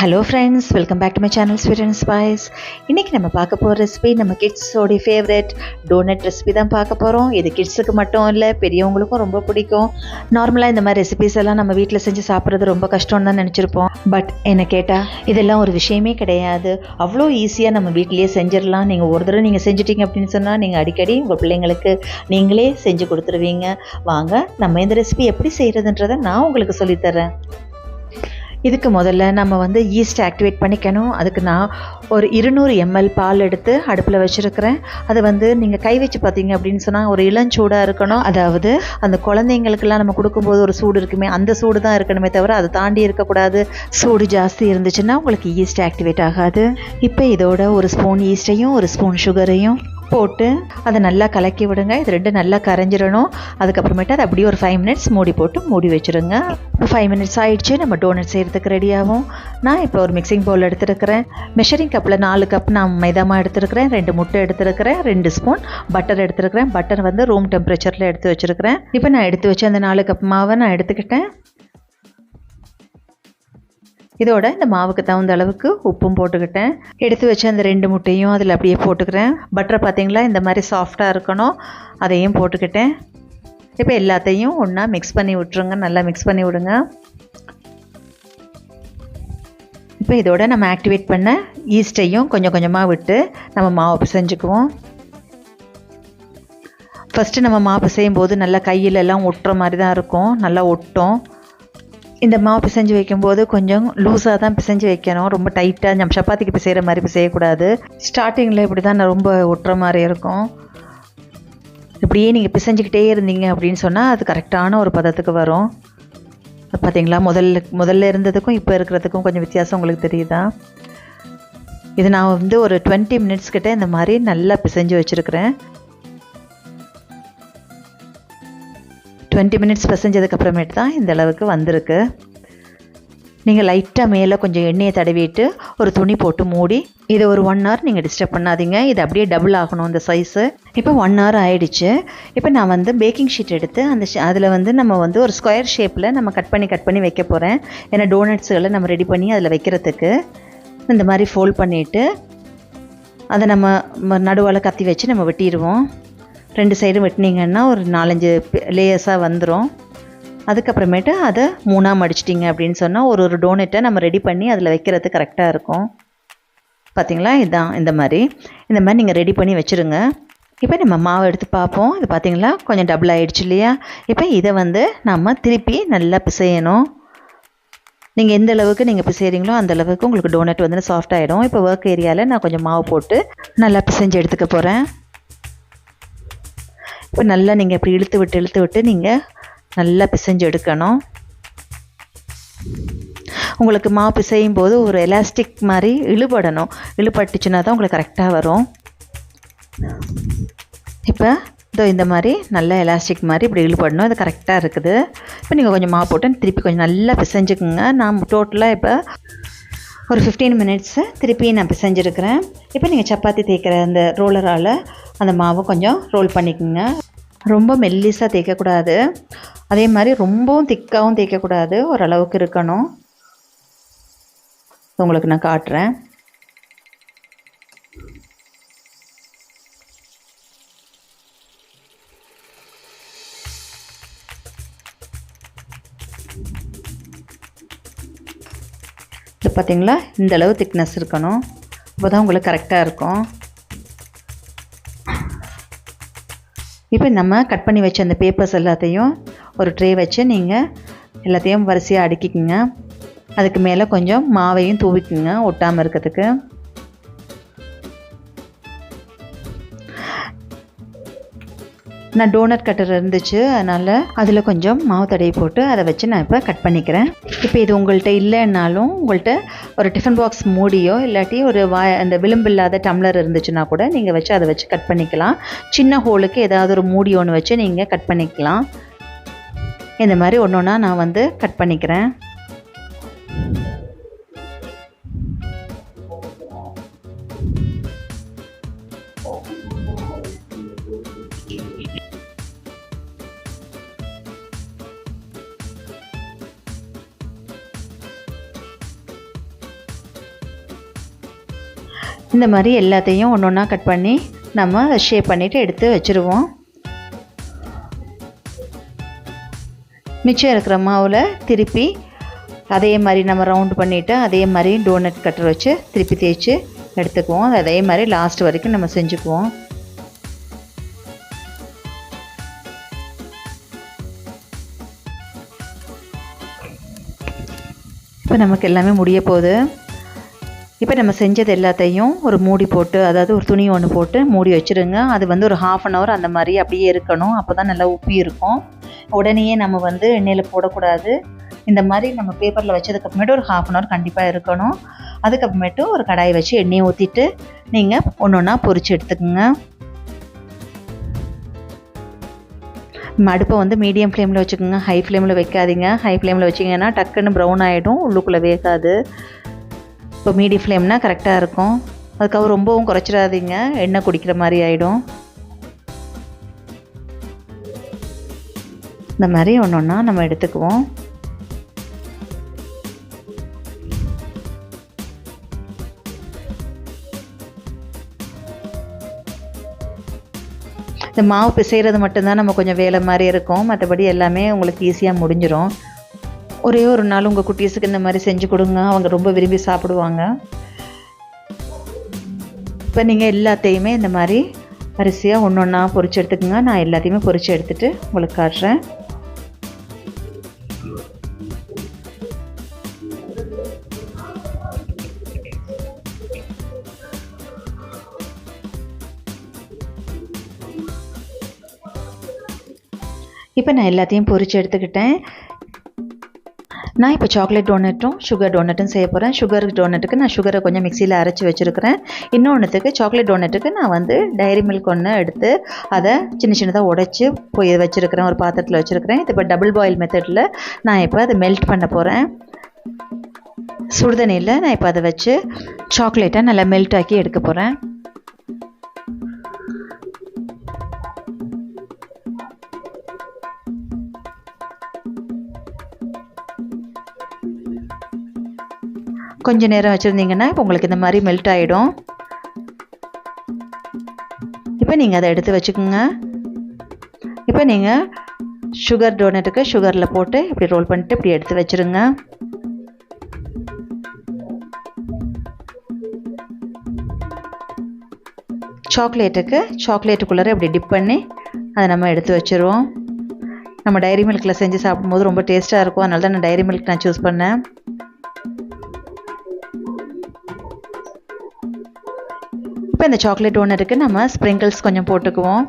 Hello friends, welcome back to my channel sweet and spice. இன்றைக்கி நம்ம பார்க்க போகிற ரெசிபி நம்ம கிட்ஸோடைய ஃபேவரட் டோனட் ரெசிபி தான் பார்க்க போகிறோம். இது கிட்ஸுக்கு மட்டும் இல்லை, பெரியவங்களுக்கும் ரொம்ப பிடிக்கும். நார்மலாக இந்த மாதிரி ரெசிபிஸ் எல்லாம் நம்ம வீட்டில் செஞ்சு சாப்பிட்றது ரொம்ப கஷ்டம்னு தான் நினச்சிருப்போம். பட் என்ன கேட்டால் இதெல்லாம் ஒரு விஷயமே கிடையாது. அவ்வளோ ஈஸியாக நம்ம வீட்டிலேயே செஞ்சிடலாம். நீங்கள் ஒரு தடவை நீங்கள் செஞ்சிட்டிங்க அப்படின்னு சொன்னால் நீங்கள் அடிக்கடி உங்கள் பிள்ளைங்களுக்கு நீங்களே செஞ்சு கொடுத்துருவீங்க. வாங்க நம்ம இந்த ரெசிபி எப்படி செய்கிறதுன்றதை நான் உங்களுக்கு சொல்லித்தரேன். இதுக்கு முதல்ல நம்ம ஈஸ்ட் ஆக்டிவேட் பண்ணிக்கணும். அதுக்கு நான் ஒரு 200 ml பால் எடுத்து அடுப்பில் வச்சுருக்கிறேன். அது நீங்கள் கை வச்சு பார்த்தீங்க அப்படின்னு சொன்னால் ஒரு இளஞ்சூடாக இருக்கணும். அதாவது அந்த குழந்தைங்களுக்கெல்லாம் நம்ம கொடுக்கும்போது ஒரு சூடு இருக்குமே, அந்த சூடு தான் இருக்கணுமே தவிர அதை தாண்டி இருக்கக்கூடாது. சூடு ஜாஸ்தி இருந்துச்சுன்னா உங்களுக்கு ஈஸ்ட் ஆக்டிவேட் ஆகாது. இப்போ இதோட ஒரு ஸ்பூன் ஈஸ்ட்டையும் ஒரு ஸ்பூன் சுகரையும் போட்டு அதை நல்லா கலக்கி விடுங்க. இது ரெண்டும் நல்லா கரைஞ்சிடணும். அதுக்கப்புறமேட்டு அதை அப்படியே ஒரு 5 minutes மூடி போட்டு மூடி வச்சுருங்க. 5 minutes ஆகிடுச்சு. நம்ம டோனட் செய்கிறதுக்கு ரெடியாகும். நான் இப்போ ஒரு மிக்சிங் பவுல் எடுத்துருக்கிறேன். மெஷரிங் கப்பில் 4 கப் நான் மைதாமா எடுத்துருக்கிறேன். 2 முட்டை எடுத்துருக்கிறேன். 2 ஸ்பூன் பட்டர் எடுத்துருக்கிறேன். பட்டர் ரூம் டெம்பரேச்சரில் எடுத்து வச்சுருக்கிறேன். இப்போ நான் எடுத்து வச்ச அந்த 4 கப் மாவை நான் எடுத்துக்கிட்டேன். இதோட இந்த மாவுக்கு தகுந்த அளவுக்கு உப்பும் போட்டுக்கிட்டேன். எடுத்து வச்சு அந்த 2 முட்டையும் அதில் அப்படியே போட்டுக்கிறேன். பட்டரை பார்த்திங்களா இந்த மாதிரி சாஃப்டாக இருக்கணும், அதையும் போட்டுக்கிட்டேன். இப்போ எல்லாத்தையும் ஒன்றா மிக்ஸ் பண்ணி விட்டுருங்க. நல்லா மிக்ஸ் பண்ணி விடுங்க. இப்போ இதோட நம்ம ஆக்டிவேட் பண்ண ஈஸ்ட்டையும் கொஞ்சம் கொஞ்சமாக விட்டு நம்ம மாவு பிசைஞ்சுக்குவோம். ஃபஸ்ட்டு நம்ம மாவு பிசையும் போது நல்லா கையிலெல்லாம் ஒட்டுற மாதிரி தான் இருக்கும், நல்லா ஒட்டும். இந்த மாவு பிசைஞ்சு வைக்கும்போது கொஞ்சம் லூஸாக தான் பிசைஞ்சு வைக்கணும். ரொம்ப டைட்டாக நம்ம சப்பாத்திக்கு பிசைகிற மாதிரி பிசையக்கூடாது. ஸ்டார்டிங்கில் இப்படி தான் ரொம்ப ஒட்டுற மாதிரி இருக்கும். இப்படியே நீங்கள் பிசைஞ்சிக்கிட்டே இருந்தீங்க அப்படின்னு சொன்னால் அது கரெக்டான ஒரு பதத்துக்கு வரும். பார்த்தீங்களா, முதல்ல இருந்ததுக்கும் இப்போ இருக்கிறதுக்கும் கொஞ்சம் வித்தியாசம் உங்களுக்கு தெரியுதா? இது நான் ஒரு 20 minutes கிட்ட இந்த மாதிரி நல்லா பிசைஞ்சு வச்சுருக்கிறேன். 20 minutes பிசைஞ்சதுக்கப்புறமேட்டு தான் இந்த அளவுக்கு வந்திருக்கு. நீங்கள் லைட்டாக மேலே கொஞ்சம் எண்ணெயை தடவிட்டு ஒரு துணி போட்டு மூடி இதை ஒரு 1 hour நீங்கள் டிஸ்டர்ப் பண்ணாதீங்க. இது அப்படியே டபுள் ஆகணும் இந்த சைஸு. இப்போ 1 hour ஆகிடுச்சு. இப்போ நான் பேக்கிங் ஷீட் எடுத்து அதில் நம்ம ஒரு ஸ்கொயர் ஷேப்பில் நம்ம கட் பண்ணி வைக்க போகிறேன். ஏன்னா டோனட்ஸுகளை நம்ம ரெடி பண்ணி அதில் வைக்கிறதுக்கு இந்த மாதிரி ஃபோல்ட் பண்ணிவிட்டு அதை நம்ம நடுவால் கத்தி வச்சு நம்ம வெட்டிடுவோம். 2 சைடும் வெட்டினீங்கன்னா ஒரு 4-5 லேயர்ஸாக வந்துடும். அதுக்கப்புறமேட்டு அதை 3ஆக மடிச்சிட்டிங்க அப்படின்னு சொன்னால் ஒரு டோனட்டை நம்ம ரெடி பண்ணி அதில் வைக்கிறது கரெக்டாக இருக்கும். பார்த்திங்களா, இதுதான் இந்த மாதிரி நீங்கள் ரெடி பண்ணி வச்சுருங்க. இப்போ நம்ம மாவை எடுத்து பார்ப்போம். இது பார்த்திங்களா கொஞ்சம் டபுள் ஆகிடுச்சு இல்லையா? இப்போ இதை நம்ம திருப்பி நல்லா பிசையணும். நீங்கள் எந்த அளவுக்கு நீங்கள் பிசைகிறீங்களோ அந்த அளவுக்கு உங்களுக்கு டோனட் சாஃப்ட் ஆகிடும். இப்போ ஒர்க் ஏரியாவில் நான் கொஞ்சம் மாவு போட்டு நல்லா பிசைஞ்சு எடுத்துக்க போகிறேன். இப்போ நல்லா நீங்கள் இப்படி இழுத்து விட்டு நீங்கள் நல்லா பிசைஞ்சு எடுக்கணும். உங்களுக்கு மாவு பிசையும் போது ஒரு எலாஸ்டிக் மாதிரி இழுபடணும். இழுபட்டுச்சுன்னா தான் உங்களுக்கு கரெக்டாக வரும். இப்போ இந்த மாதிரி நல்லா எலாஸ்டிக் மாதிரி இப்படி இழுபடணும். இது கரெக்டாக இருக்குது. இப்போ நீங்கள் கொஞ்சம் மாவு போட்டு திருப்பி கொஞ்சம் நல்லா பிசைஞ்சுக்குங்க. நான் டோட்டலாக இப்போ ஒரு 15 minutes திருப்பி நான் பிசைஞ்சிருக்கிறேன். இப்போ நீங்கள் சப்பாத்தி தேய்க்கிற அந்த ரோலரால் அந்த மாவை கொஞ்சம் ரோல் பண்ணிக்கோங்க. ரொம்ப மெல்லிஸாக தேய்க்கக்கூடாது, அதே மாதிரி ரொம்பவும் திக்காகவும் தேய்க்கக்கூடாது, ஓரளவுக்கு இருக்கணும். உங்களுக்கு நான் காட்டுறேன். இது பார்த்திங்களா, இந்த அளவு திக்னஸ் இருக்கணும். அப்போ தான் உங்களுக்கு கரெக்டாக இருக்கும். இப்போ நம்ம கட் பண்ணி வச்ச அந்த பேப்பர்ஸ் எல்லாத்தையும் ஒரு ட்ரே வச்சு நீங்கள் எல்லாத்தையும் வரிசையாக அடுக்கிக்குங்க. அதுக்கு மேலே கொஞ்சம் மாவையும் தூவிக்குங்க ஒட்டாமல் இருக்கிறதுக்கு. நான் டோனட் கட்டர் இருந்துச்சு, அதனால் அதில் கொஞ்சம் மாவு தடவி போட்டு அதை வச்சு நான் இப்போ கட் பண்ணிக்கிறேன். இப்போ இது உங்கள்கிட்ட இல்லைன்னாலும் உங்கள்கிட்ட ஒரு டிஃபன் பாக்ஸ் மூடியோ இல்லாட்டி ஒரு அந்த விளிம்பு இல்லாத டம்ளர் இருந்துச்சுன்னா கூட நீங்கள் வச்சு அதை வச்சு கட் பண்ணிக்கலாம். சின்ன ஹோலுக்கு ஏதாவது ஒரு மூடி ஒன்று வச்சு நீங்கள் கட் பண்ணிக்கலாம். இந்த மாதிரி ஒன்று ஒன்றா நான் கட் பண்ணிக்கிறேன். இந்த மாதிரி எல்லாத்தையும் ஒன்று ஒன்றா கட் பண்ணி நம்ம ஷேப் பண்ணிவிட்டு எடுத்து வச்சுருவோம். மிச்சம் இருக்கிற மாவில் திருப்பி அதே மாதிரி நம்ம ரவுண்டு பண்ணிவிட்டு அதே மாதிரி டோனட் கட்டர் வச்சு திருப்பி தேய்ச்சி எடுத்துக்குவோம். அதே மாதிரி லாஸ்ட் வரைக்கும் நம்ம செஞ்சுக்குவோம். இப்போ நமக்கு எல்லாமே முடிய போகுது. இப்போ நம்ம செஞ்சது எல்லாத்தையும் ஒரு மூடி போட்டு, அதாவது ஒரு துணி ஒன்று போட்டு மூடி வச்சுருங்க. அது வந்து ஒரு 1/2 அன் ஹவர் அந்த மாதிரி அப்படியே இருக்கணும். அப்போ தான் நல்லா உப்பி இருக்கும். உடனேயே நம்ம வந்து எண்ணெயில் போடக்கூடாது. இந்த மாதிரி நம்ம பேப்பரில் வச்சதுக்கப்புறமேட்டு ஒரு 1/2 அன் ஹவர் கண்டிப்பாக இருக்கணும். அதுக்கப்புறமேட்டு ஒரு கடாயை வச்சு எண்ணெயை ஊற்றிட்டு நீங்கள் ஒன்று ஒன்றா பொரிச்சு எடுத்துக்கோங்க. அடுப்பை வந்து மீடியம் ஃப்ளேமில் வச்சுக்கோங்க. ஹை ஃப்ளேமில் வைக்காதீங்க. ஹை ஃப்ளேமில் வச்சிங்கன்னா டக்குன்னு ப்ரௌன் ஆகிடும், உள்ளுக்குள்ளே வேகாது. இப்போ மீடியம் ஃப்ளேம்னா கரெக்டாக இருக்கும். அதுக்கப்புறம் ரொம்பவும் குறைச்சிடாதீங்க, எண்ணெய் குடிக்கிற மாதிரி ஆகிடும். இந்த மாதிரி ஒன்று ஒன்றா நம்ம எடுத்துக்குவோம். இந்த மாவு பிசைகிறது மட்டும்தான் நம்ம கொஞ்சம் வேலை மாதிரி இருக்கும். மற்றபடி எல்லாமே உங்களுக்கு ஈஸியாக முடிஞ்சிடும். ஒரே ஒரு நாள் உங்கள் குட்டீஸுக்கு இந்த மாதிரி செஞ்சு கொடுங்க, அவங்க ரொம்ப விரும்பி சாப்பிடுவாங்க. இப்போ நீங்கள் எல்லாத்தையுமே இந்த மாதிரி அரிசியாக ஒன்று ஒன்றா பொரிச்சு எடுத்துக்கோங்க. நான் எல்லாத்தையுமே பொரிச்சு எடுத்துகிட்டு உங்களுக்கு காட்டுறேன். இப்போ நான் எல்லாத்தையும் பொரிச்சு எடுத்துக்கிட்டேன். நான் இப்போ சாக்லேட் டோனட்டும் சுகர் டோனட்டும் செய்ய போகிறேன். சுகர் டோனட்டுக்கு நான் சுகரை கொஞ்சம் மிக்சியில் அரைச்சி வச்சுருக்கிறேன். இன்னொன்றுத்துக்கு சாக்லேட் டோனட்டுக்கு நான் வந்து டைரி மில்க் ஒன்று எடுத்து அதை சின்ன சின்னதாக உடைச்சி போய் வச்சுருக்கிறேன், ஒரு பாத்திரத்தில் வச்சுருக்கிறேன். இது இப்போ டபுள் பாயில் மெத்தடில் நான் இப்போ அதை மெல்ட் பண்ண போகிறேன். சுடுதண்ணியில் நான் இப்போ அதை வச்சு சாக்லேட்டை நல்லா மெல்ட் ஆக்கி எடுக்க போகிறேன். கொஞ்சம் நேரம் வச்சுருந்தீங்கன்னா இப்போ உங்களுக்கு இந்த மாதிரி மெல்ட் ஆகிடும். இப்போ நீங்கள் அதை எடுத்து வச்சுக்கோங்க. இப்போ நீங்கள் சுகர் டோனட்டுக்கு சுகரில் போட்டு இப்படி ரோல் பண்ணிட்டு இப்படி எடுத்து வச்சுருங்க. சாக்லேட்டுக்கு சாக்லேட்டுக்குள்ளே இப்படி டிப் பண்ணி அதை நம்ம எடுத்து வச்சுருவோம். நம்ம டைரி மில்கில் செஞ்சு சாப்பிடும்போது ரொம்ப டேஸ்ட்டாக இருக்கும். அதனால தான் நான் டைரி மில்க் நான் சூஸ் பண்ணேன். இப்போ இந்த சாக்லேட் டோனட்டுக்கு நம்ம ஸ்ப்ரிங்கிள்ஸ் கொஞ்சம் போட்டுக்குவோம்.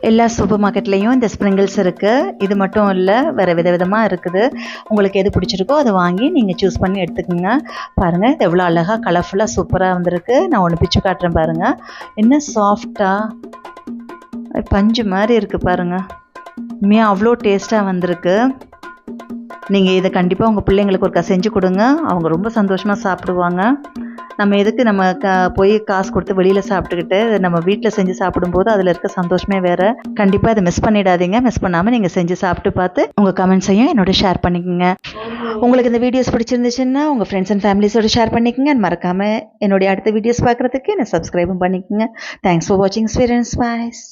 எல்லா சூப்பர் மார்க்கெட்லேயும் இந்த ஸ்ப்ரிங்கிள்ஸ் இருக்குது. இது மட்டும் இல்லை, வேறு விதவிதமாக இருக்குது. உங்களுக்கு எது பிடிச்சிருக்கோ அதை வாங்கி நீங்கள் சூஸ் பண்ணி எடுத்துக்கோங்க. பாருங்கள், இது எவ்வளோ அழகாக கலர்ஃபுல்லாக சூப்பராக வந்திருக்கு. நான் ஒன்று பிச்சு காட்டுறேன் பாருங்கள். என்ன சாஃப்டாக பஞ்சு மாதிரி இருக்குது பாருங்கள். உண்மையாக அவ்வளோ டேஸ்ட்டாக வந்திருக்கு. நீங்கள் இதை கண்டிப்பாக உங்கள் பிள்ளைங்களுக்கு ஒருக்கா செஞ்சு கொடுங்க. அவங்க ரொம்ப சந்தோஷமாக சாப்பிடுவாங்க. நம்ம எதுக்கு நம்ம போய் காசு கொடுத்து வெளியில் சாப்பிட்டுக்கிட்டு நம்ம வீட்டில் செஞ்சு சாப்பிடும்போது அதில் இருக்க சந்தோஷமே வேறு. கண்டிப்பாக இதை மிஸ் பண்ணிடாதீங்க. மிஸ் பண்ணாமல் நீங்கள் செஞ்சு சாப்பிட்டு பார்த்து உங்கள் கமெண்ட்ஸையும் என்னோட ஷேர் பண்ணிக்கோங்க. உங்களுக்கு இந்த வீடியோஸ் பிடிச்சிருந்துச்சுன்னா உங்கள் ஃப்ரெண்ட்ஸ் அண்ட் ஃபேமிலிஸோடு ஷேர் பண்ணிக்கோங்க. மறக்காமல் என்னுடைய அடுத்த வீடியோஸ் பார்க்குறதுக்கு என்னை சப்ஸ்கிரைபும் பண்ணிக்கோங்க. தேங்க்ஸ் ஃபார் வாட்சிங் ஸ்வீட் அண்ட் ஸ்பைஸ்.